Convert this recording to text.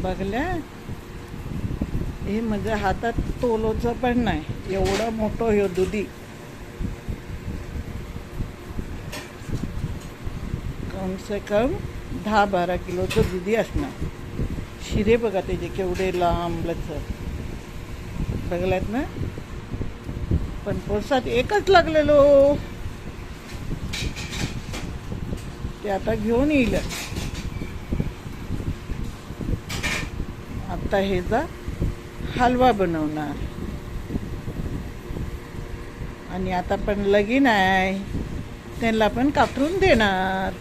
बघल्या हे म्हणजे हातात तोलोचं पण नाही, एवढं मोठं हे दुधी. कम से कम 10-12 किलोचं दुधी असणार. शिरे बघा त्याचे केवढे लांब लचक, बघल्यात ना. पण पोसात एकच लागलेलो, ते आता घेऊन येईल. आता ह्याचा हलवा बनवणार. आणि आता पण लगीन आहे, त्यांना पण कापून देणार.